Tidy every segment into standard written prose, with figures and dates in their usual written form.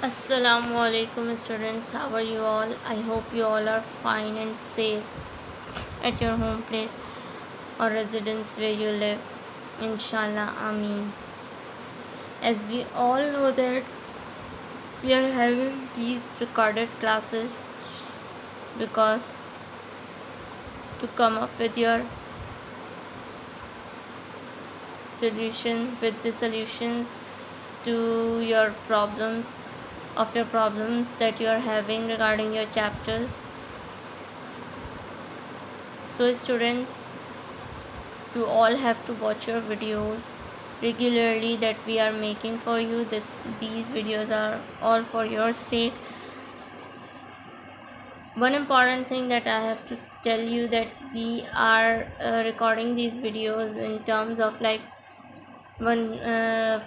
Assalamu alaikum students, how are you all? I hope you all are fine and safe at your home place or residence where you live. Inshallah, Ameen. As we all know that we are having these recorded classes because to come up with your solutions to your problems that you are having regarding your chapters. So students, you all have to watch your videos regularly that we are making for you. These videos are all for your sake. One important thing that I have to tell you that we are recording these videos in terms of like one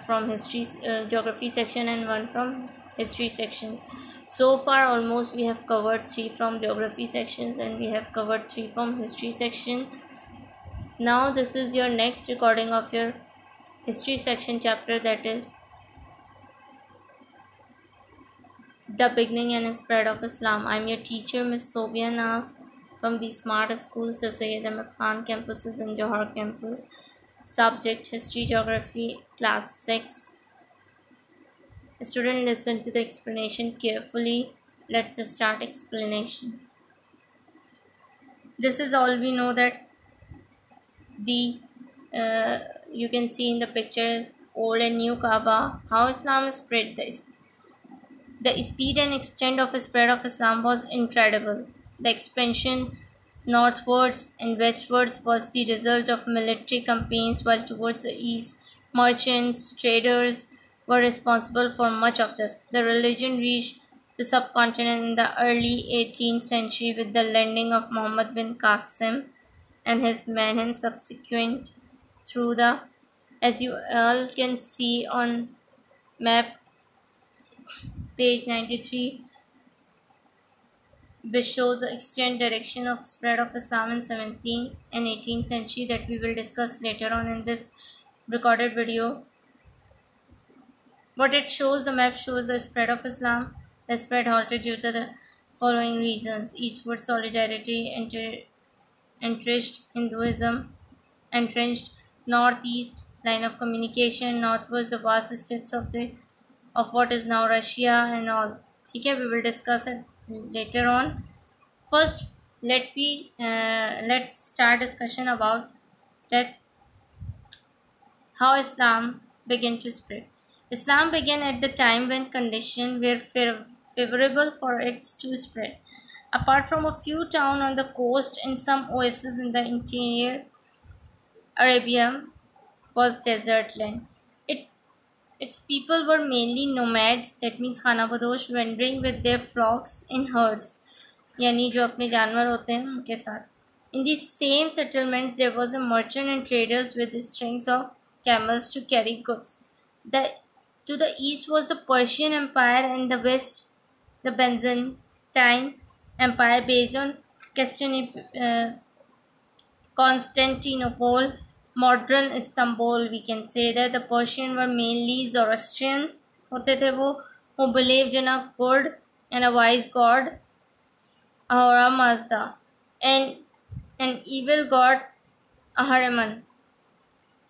from history geography section and one from history sections. So far almost we have covered 3 from geography sections and we have covered 3 from history section. Now this is your next recording of your history section chapter, that is the beginning and spread of Islam. I'm your teacher, Miss Sobia Nas, from the Smart School, Sir Syed Ahmed Khan campuses in Johar campus. Subject History Geography, Class 6. Student, listen to the explanation carefully. Let's start explanation. This is all we know that the you can see in the pictures old and new Kaaba. How Islam spread. The speed and extent of spread of Islam was incredible. The expansion northwards and westwards was the result of military campaigns, while towards the east, merchants, traders were responsible for much of this. The religion reached the subcontinent in the early 18th century with the landing of Muhammad bin Qasim and his men and subsequent through the, as you all can see on map page 93, which shows the extent direction of spread of Islam in 17th and 18th century that we will discuss later on in this recorded video. What it shows, the map shows the spread of Islam. The spread halted due to the following reasons: eastward solidarity, entrenched Hinduism, entrenched northeast line of communication, northwards the vast steppes of what is now Russia and all. Okay, we will discuss it later on. First, let's start discussion about that how Islam began to spread. Islam began at the time when conditions were favorable for it to spread. Apart from a few towns on the coast and some oases in the interior, Arabia was desert land. It Its people were mainly nomads, that means खानाबदोश, wandering with their flocks in herds, यानी जो अपने जानवर होते हैं उनके साथ. In these same settlements, there was a merchant and traders with strings of camels to carry goods. To the east was the Persian Empire and the west the Byzantine Empire based on Constantinople, modern Istanbul. We can say that the Persian were mainly Zoroastrian, होते थे वो, who believed in a good and a wise god, Ahura Mazda, and an evil god, Ahriman.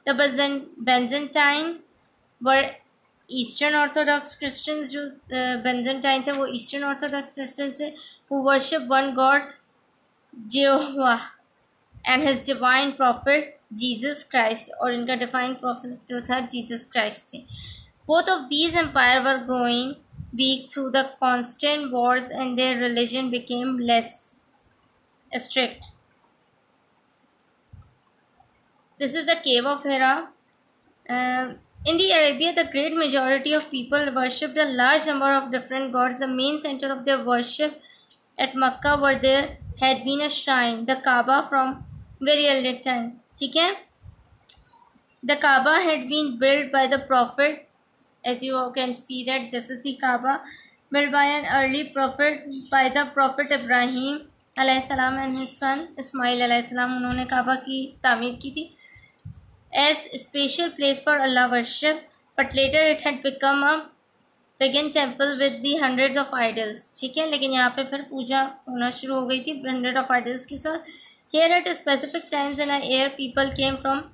The Byzantine were Eastern Orthodox Christians. जो Byzantine थे वो Eastern Orthodox Christians थे, who worship one god, Jehovah, and his divine prophet Jesus Christ, और इनका divine prophet जो था Jesus Christ थे. Both of these empires were growing weak through the constant wars and their religion became less strict. This is the cave of Hira. In the Arabia, the great majority of people worshipped a large number of different gods. The main center of their worship at Makkah, where there had been a shrine, the Kaaba, from very early time. ठीक है? The Kaaba had been built by the Prophet. As you can see that this is the Kaaba, built by an early prophet, by the Prophet Ibrahim alayhi salam and his son Ismail alayhi salam. उन्होंने काबा की तामीर की थी as a special place for Allah worship, but later it had become a pagan temple with the hundreds of idols. ठीक है, लेकिन यहाँ पे फिर पूजा होना शुरू हो गई थी hundred of idols के साथ. Here at specific times in a year, people came from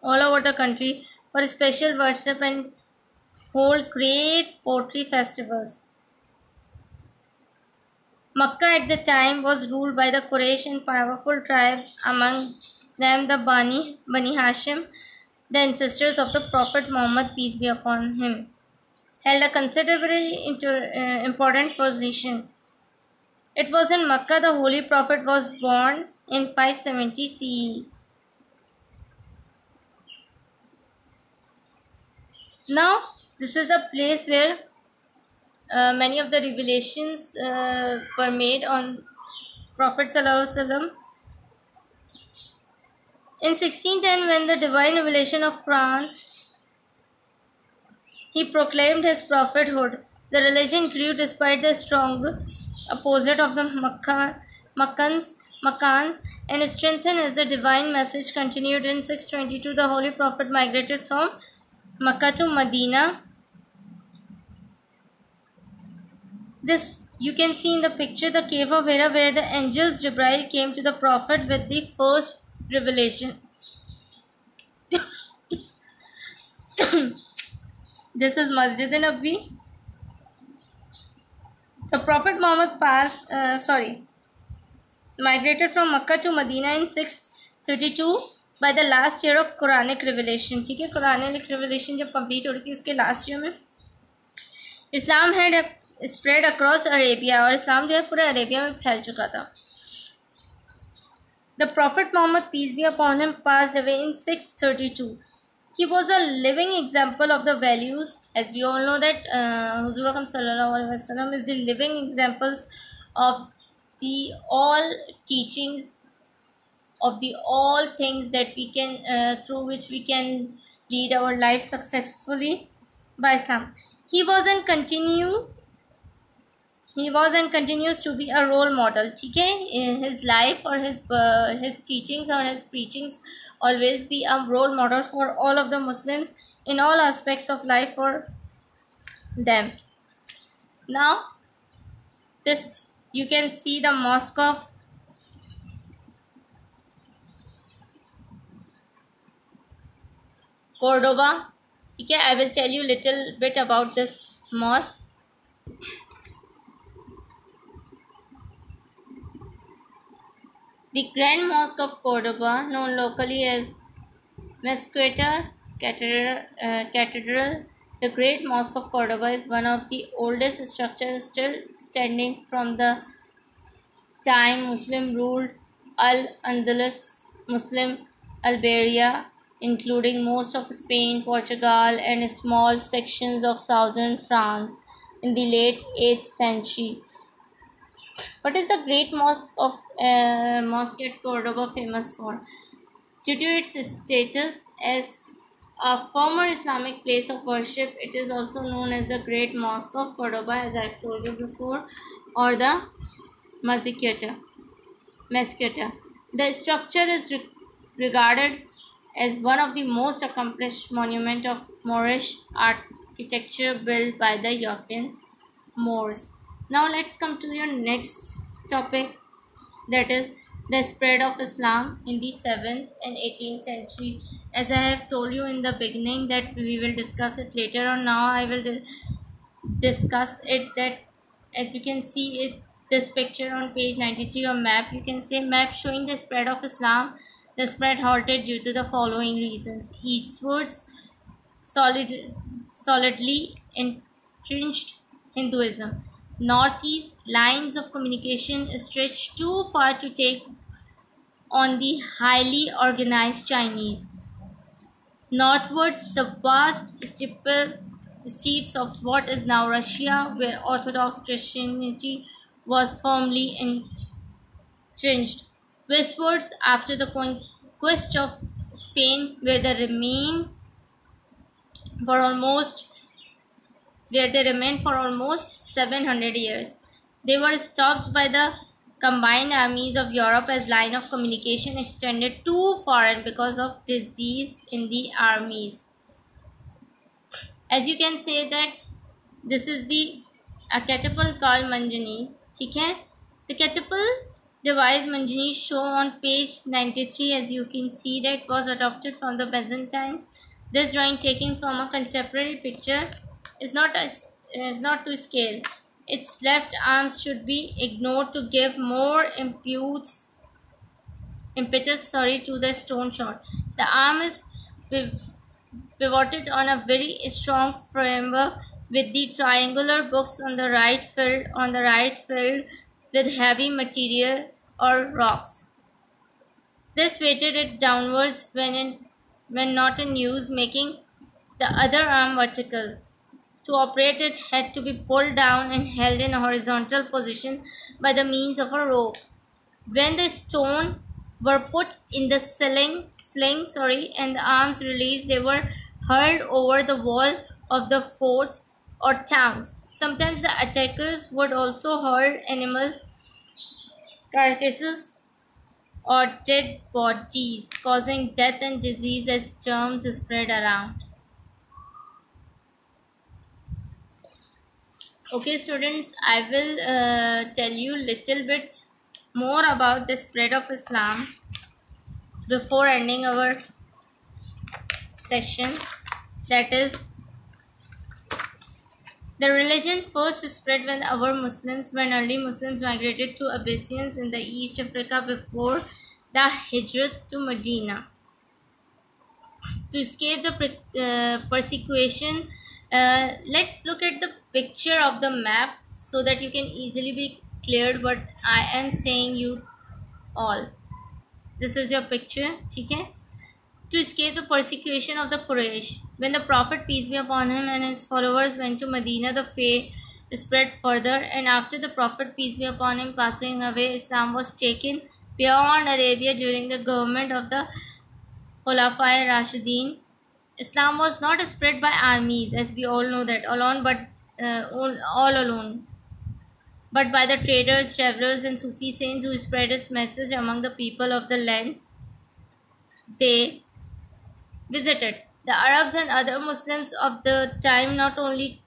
all over the country for special worship and hold great poetry festivals. Makkah at the time was ruled by the Quraysh and powerful tribe, among them the Bani Hashim, the ancestors of the Prophet Muhammad, peace be upon him, held a considerably important position. It was in Makkah the Holy Prophet was born in 570 CE. Now, this is the place where many of the revelations were made on Prophet Sallallahu Alaihi Wasallam. In 1610, when the divine revelation of Quran, he proclaimed his prophethood. The religion grew despite the strong opposite of the Makkans and strengthened as the divine message continued. In 622, the Holy Prophet migrated from Makkah to Medina. This you can see in the picture, the cave of Hira, where the angels Jibril came to the Prophet with the first revelation. This is Masjid Nabi. The Prophet Muhammad migrated from Makkah to Medina in 632 by the last year of Quranic revelation. ठीक है, Quranic revelation जब complete हो रही थी उसके last year में Islam had spread across Arabia और इस्लाम जो है पूरे अरेबिया में फैल चुका था. The Prophet Muhammad, peace be upon him, passed away in 632. He was a living example of the values, as we all know that Huzur Akram Sallallahu Alaihi Wasallam is the living examples of the all teachings, of the all things that we can through which we can lead our life successfully by Islam. He was and continues to be a role model. ठीक है, his life or his teachings or his preachings always be a role model for all of the Muslims in all aspects of life for them. Now, this you can see the mosque of Cordoba. ठीक है, I will tell you little bit about this mosque. The Grand Mosque of Cordoba, known locally as Mesquita Cathedral, the Great Mosque of Cordoba is one of the oldest structures still standing from the time Muslim ruled Al-Andalus, Muslim Iberia, including most of Spain, Portugal, and small sections of southern France in the late 8th century. What is the Great Mosque at Cordoba famous for? Due to its status as a former Islamic place of worship, it is also known as the Great Mosque of Cordoba, as I have told you before, or the Mesquita. The structure is regarded as one of the most accomplished monuments of Moorish architecture built by the European Moors. Now let's come to your next topic, that is the spread of Islam in the 7th and 18th century. As I have told you in the beginning that we will discuss it later on, now I will discuss it. That as you can see it, this picture on page 93 of map, you can see map showing the spread of Islam. The spread halted due to the following reasons: eastwards, solidly entrenched Hinduism. Northeast, lines of communication stretched too far to take on the highly organized Chinese. Northwards, the vast steppes of what is now Russia, where Orthodox Christianity was firmly entrenched. Westwards, after the conquest of Spain, where they remained for almost 700 years. They were stopped by the combined armies of Europe as line of communication extended too far and because of disease in the armies. As you can say that This is the a catapult called Manjani. ठीक है? The catapult device Manjani show on page 93, as you can see, that was adopted from the Byzantines. This drawing taken from a contemporary picture is not to scale. Its left arms should be ignored to give more impetus to the stone shot. The arm is pivoted on a very strong framework with the triangular books on the right filled with heavy material or rocks. This weighted it downwards when not in use, making the other arm vertical. To operate it had to be pulled down and held in a horizontal position by the means of a rope. When the stone were put in the sling, and the arms released, they were hurled over the wall of the forts or towns. Sometimes the attackers would also hurl animal carcasses or dead bodies, causing death and disease as germs spread around. Okay, students, I will tell you little bit more about the spread of Islam before ending our session. That is, the religion first spread when early Muslims migrated to Abyssinians in the East Africa before the Hijrat to Medina. To escape the persecution, let's look at the picture of the map so that you can easily be cleared what I am saying you all. This is your picture, okay? To escape the persecution of the Quraysh. When the Prophet, peace be upon him, and his followers went to Medina, the faith spread further, and after the Prophet, peace be upon him, passing away, Islam was taken beyond Arabia during the government of the Khulafai Rashidin. Islam was not spread by armies, as we all know that, all alone, but by the traders, travelers, and Sufi saints who spread its message among the people of the land they visited. The Arabs and other Muslims of the time not only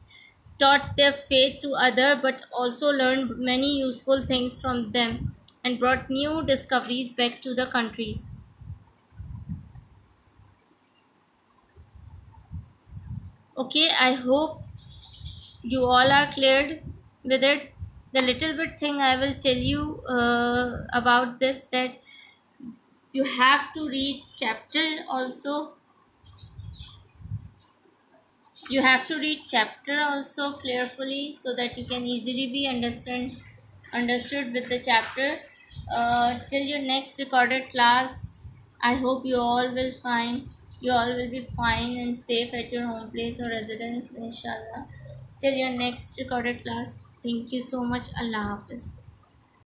taught their faith to others but also learned many useful things from them and brought new discoveries back to the countries. Okay, I hope you all are cleared with it. The little bit thing I will tell you about this, that you have to read chapter also. You have to read chapter also carefully so that you can easily be understood with the chapter. Till your next recorded class, I hope you all will be fine and safe at your home place or residence, inshallah. Till your next recorded class, thank you so much. Allah Hafiz.